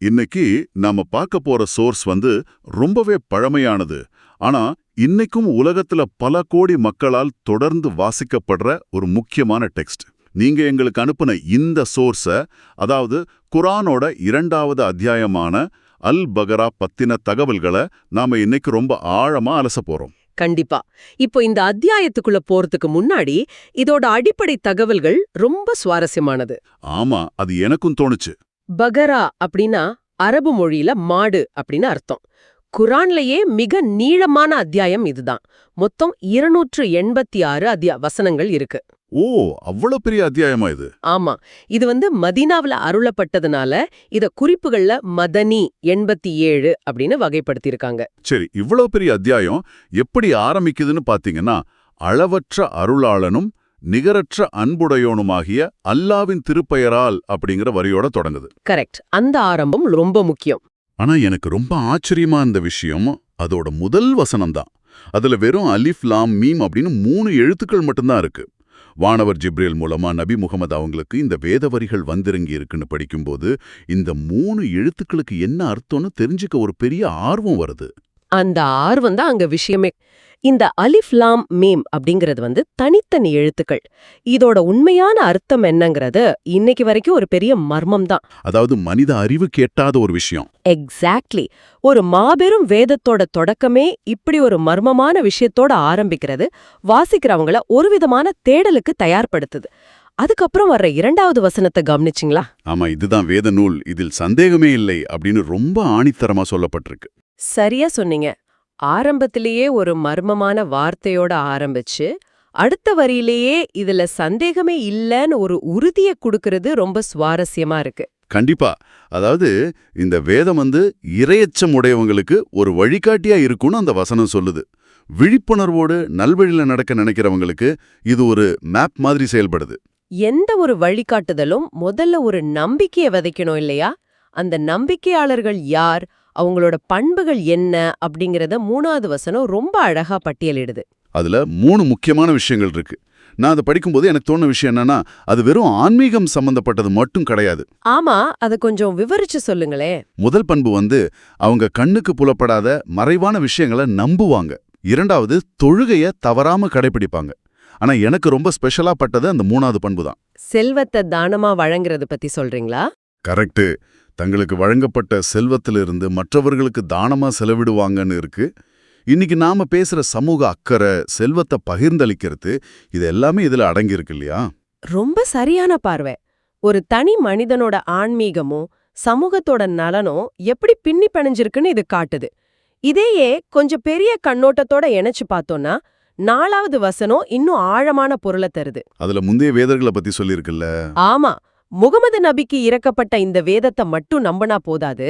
இன்னைக்கு நாம பார்க்க போற சோர்ஸ் ரொம்பவே பழமையானது. ஆனா இன்னைக்கும் உலகத்துல பல கோடி மக்களால் தொடர்ந்து வாசிக்கப்படுற ஒரு முக்கியமான டெக்ஸ்ட். நீங்க எங்களுக்கு அனுப்புன இந்த சோர்ஸ, அதாவது குர்ஆனோட 2வது அத்தியாயமான அல் பகரா பத்தின தகவல்களை நாம இன்னைக்கு ரொம்ப ஆழமா அலச போறோம். கண்டிப்பா. இப்போ இந்த அத்தியாயத்துக்குள்ள போறதுக்கு முன்னாடி இதோட அடிப்படை தகவல்கள் ரொம்ப சுவாரஸ்யமானது. ஆமா, அது எனக்கும் தோணுச்சு. பகரா அப்படின்னா அரபு மொழியில மாடு அப்படின்னு அர்த்தம். குர்ஆன்லயே மிக நீளமான அத்தியாயம் இதுதான். மொத்தம் 286 வசனங்கள் இருக்கு. ஓ, அவ்வளவு பெரிய அத்தியாயமா இது? ஆமா, இது மதீனாவுல அருளப்பட்டதுனால இத குறிப்புகள்ல மதனி 87 அப்படின்னு வகைப்படுத்தியிருக்காங்க. சரி, இவ்வளவு பெரிய அத்தியாயம் எப்படி ஆரம்பிக்குதுன்னு பாத்தீங்கன்னா, அளவற்ற அருளாளனும் நிகரற்ற அன்புடையோனுமாகிய அல்லாவின் திருப்பெயரால் அப்படிங்கிற வரியோட தொடங்குது. கரெக்ட். அந்த ஆரம்பம் ரொம்ப முக்கியம். ஆனா எனக்கு ரொம்ப ஆச்சரியமா இருந்த விஷயம் அதோட முதல் வசனம்தான். அதுல வெறும் அலிஃப் லாம் மீம் அப்படின்னு 3 எழுத்துக்கள் மட்டும்தான் இருக்கு. வானவர் ஜிப்ரேல் மூலமா நபி முகமது அவங்களுக்கு இந்த வேத வரிகள் வந்திறங்கி இருக்குன்னு படிக்கும்போது இந்த 3 எழுத்துக்களுக்கு என்ன அர்த்தம்னு தெரிஞ்சுக்க ஒரு பெரிய ஆர்வம் வருது. அந்த ஆர்வம் தான் அங்க விஷயமே. இந்த அலிஃப் லாம் மீம் அப்படிங்கிறது தனித்தனி எழுத்துக்கள். இதோட உண்மையான அர்த்தம் என்னங்கிறது இன்னைக்கு வரைக்கும் ஒரு பெரிய மர்மம் தான். அதாவது மனித அறிவு கேட்டாத ஒரு விஷயம். எக்ஸாக்ட்லி. ஒரு மாபெரும் வேதத்தோட தொடக்கமே இப்படி ஒரு மர்மமான விஷயத்தோட ஆரம்பிக்கிறது வாசிக்கிறவங்கள ஒரு விதமான தேடலுக்கு தயார்படுத்துது. அதுக்கப்புறம் வர்ற 2வது வசனத்தை கவனிச்சிங்களா? ஆமா, இதுதான் வேத நூல், இதில் சந்தேகமே இல்லை அப்படின்னு ரொம்ப ஆணித்தரமா சொல்லப்பட்டிருக்கு. சரியா சொன்னீங்க. ஆரம்பத்திலேயே ஒரு மர்மமான வார்த்தையோட ஆரம்பிச்சு அடுத்த வரியிலேயே இதுல சந்தேகமே இல்லைன்னு ஒரு உறுதியை கொடுக்கறது ரொம்ப சுவாரஸ்யமா இருக்கு. கண்டிப்பா. அதாவது இந்த வேதம் இரையச்சம் உடையவங்களுக்கு ஒரு வழிகாட்டியா இருக்கும்னு அந்த வசனம் சொல்லுது. விழிப்புணர்வோடு நல்வழியில நடக்க நினைக்கிறவங்களுக்கு இது ஒரு மேப் மாதிரி செயல்படுது. எந்த ஒரு வழிகாட்டுதலும் முதல்ல ஒரு நம்பிக்கையை விதைக்கணும் இல்லையா? அந்த நம்பிக்கையாளர்கள் யார், அவங்களோட பண்புகள் என்ன அப்படிங்கறத 3வது வசனம் ரொம்ப அழகா பட்டியலிடுது. அதுல 3 முக்கியமான விஷயங்கள் இருக்கு. நான் அதை படிக்கும்போது எனக்கு தோணுன விஷயம் என்னன்னா, அது வெறும் ஆன்மீகம் சம்பந்தப்பட்டது மட்டும் கிடையாது. ஆமா, அதை கொஞ்சம் விவரிச்சு சொல்லுங்களே. முதல் பண்பு அவங்க கண்ணுக்கு புலப்படாத மறைவான விஷயங்களை நம்புவாங்க. 2வது, தொழுகைய தவறாம கடைபிடிப்பாங்க. ஆனா எனக்கு ரொம்ப ஸ்பெஷலா பட்டது அந்த 3வது பண்பு தான். செல்வத்தை தானமா வழங்குறது பத்தி சொல்றீங்களா? கரெக்ட். தங்களுக்கு வழங்கப்பட்ட செல்வத்திலிருந்து மற்றவர்களுக்கு தானமா செலவிடுவாங்கன்னு இருக்கு. இன்னைக்கு நாம பேசுற சமூக அக்கறை, செல்வத்தை பகிர்ந்தளிக்கிறது, இது எல்லாமே இதுல அடங்கியிருக்கு இல்லையா? ரொம்ப சரியான பார்வை. ஒரு தனி மனிதனோட ஆன்மீகமும் சமூகத்தோட நலனும் எப்படி பின்னி பிணைஞ்சிருக்குன்னு இது காட்டுது. இதையே கொஞ்சம் பெரிய கண்ணோட்டத்தோட இணைச்சு பார்த்தோம்னா 4வது வசனம் இன்னும் ஆழமான பொருளை தருது. அதுல முந்தைய வேதர்களை பத்தி சொல்லியிருக்குல்ல. ஆமா, முகமது நபிக்கு இறக்கப்பட்ட இந்த வேதத்தை மட்டும் நம்பினா போதாது,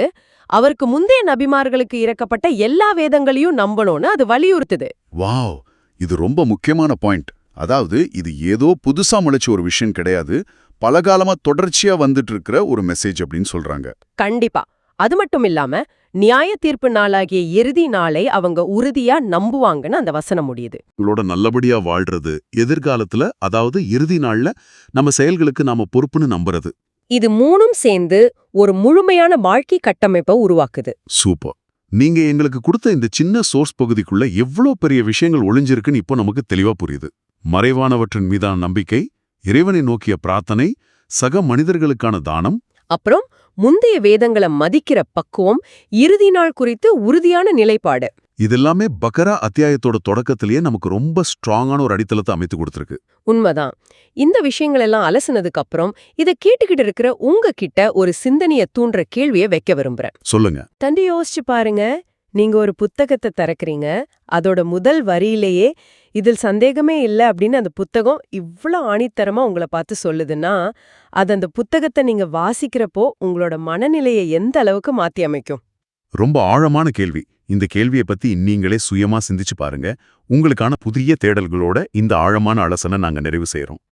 அவருக்கு முந்தைய நபிமார்களுக்கு இறக்கப்பட்ட எல்லா வேதங்களையும் நம்பணும்னு அது வலியுறுத்துது. வாவ், இது ரொம்ப முக்கியமான பாயிண்ட். அதாவது இது ஏதோ புதுசா முளைச்ச ஒரு விஷயம் கிடையாது, பலகாலமா தொடர்ச்சியா வந்துட்டு இருக்கிற ஒரு மெசேஜ் அப்படின்னு சொல்றாங்க. கண்டிப்பா. அது மட்டும் இல்லாம நியாய தீர்ப்பு நாளாகிய இறுதி நாளை அவங்க உறுதியா நம்புவாங்கன்னு அந்த வசனம் முடியுது. உங்களோட நல்லபடியா வாழ்றது, எதிர்காலத்துல அதாவது இறுதி நாள்ல நம்ம செயல்களுக்கு நாம பொறுப்புன்னு நம்புறது. இது 3ம் சேர்ந்து ஒரு முழுமையான வாழ்க்கை கட்டமைப்பை உருவாக்குது. சூப்பர். நீங்க எங்களுக்கு கொடுத்த இந்த சின்ன சோர்ஸ் பகுதிக்குள்ள எவ்வளவு பெரிய விஷயங்கள் ஒளிஞ்சிருக்குன்னு இப்போ நமக்கு தெளிவா புரியுது. மறைவானவற்றின் மீதான நம்பிக்கை, இறைவனை நோக்கிய பிரார்த்தனை, சக மனிதர்களுக்கான தானம், அப்புறம் முந்தைய வேதங்களை மதிக்கிற பக்குவம், இறுதி நாள் குறித்து உறுதியான நிலைப்பாடு. இதெல்லாமே பகரா அத்தியாயத்தோட தொடக்கத்திலேயே நமக்கு ரொம்ப ஸ்ட்ராங்கான ஒரு அடித்தளத்தை அமைத்து கொடுத்திருக்கு. உண்மைதான். இந்த விஷயங்கள் எல்லாம் அலசுனதுக்கு அப்புறம் இதை கேட்டுக்கிட்டு இருக்கிற உங்ககிட்ட ஒரு சிந்தனைய தூண்டுற கேள்வியை வைக்க விரும்புறேன். சொல்லுங்க. தண்டி யோசிச்சு பாருங்க. நீங்க ஒரு புத்தகத்தை திறக்கிறீங்க, அதோட முதல் வரியிலேயே இதில் சந்தேகமே இல்லை அப்படின்னு அந்த புத்தகம் இவ்ளோ ஆணித்தரமா உங்களை பார்த்து சொல்லுதுன்னா, அது அந்த புத்தகத்தை நீங்க வாசிக்கிறப்போ உங்களோட மனநிலையை எந்த அளவுக்கு மாத்தி அமைக்கும்? ரொம்ப ஆழமான கேள்வி. இந்த கேள்வியை பத்தி நீங்களே சுயமா சிந்திச்சு பாருங்க. உங்களுக்கான புதிய தேடல்களோட இந்த ஆழமான அலசனை நாங்க நிறைவு செய்யறோம்.